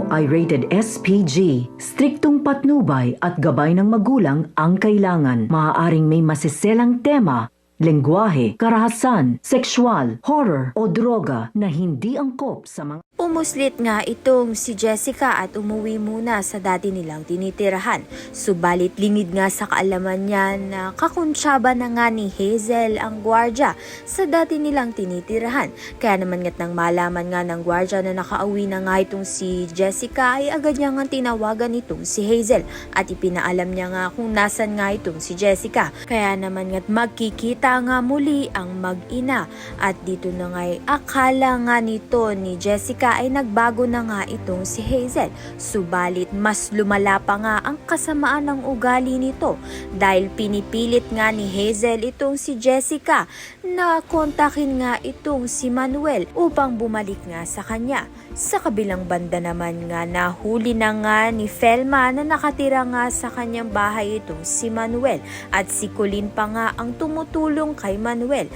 ito ay rated SPG. Striktong patnubay at gabay ng magulang ang kailangan. Maaaring may masiselang tema, lengguwahe, karahasan, sexual, horror o droga na hindi angkop sa mga... Umuslit nga itong si Jessica at umuwi muna sa dati nilang tinitirahan. Subalit lingid nga sa kaalaman niya na kakuntsaba na nga ni Hazel ang gwardya sa dati nilang tinitirahan. Kaya naman nga't nang malaman nga ng gwardya na nakauwi na nga itong si Jessica ay agad niya nga tinawagan itong si Hazel at ipinaalam niya nga kung nasan nga itong si Jessica. Kaya naman nga't magkikita nga muli ang mag-ina at dito na nga'y akala nga nito ni Jessica ay nagbago na nga itong si Hazel. Subalit mas lumala pa nga ang kasamaan ng ugali nito dahil pinipilit nga ni Hazel itong si Jessica na kontakin nga itong si Manuel upang bumalik nga sa kanya. Sa kabilang banda naman nga nahuli na nga ni Felma na nakatira nga sa kanyang bahay itong si Manuel at si Colleen pa nga ang tumutulong kay Manuel.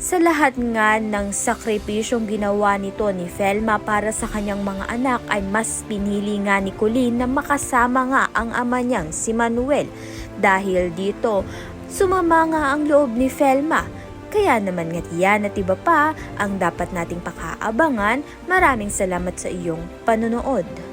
Sa lahat nga ng sakripisyong ginawa nito ni Felma para sa kanyang mga anak ay mas pinili nga ni Colleen na makasama nga ang ama niyang si Manuel. Dahil dito, sumama nga ang loob ni Felma. Kaya naman nga't yan at iba pa ang dapat nating pakaabangan. Maraming salamat sa iyong panonood.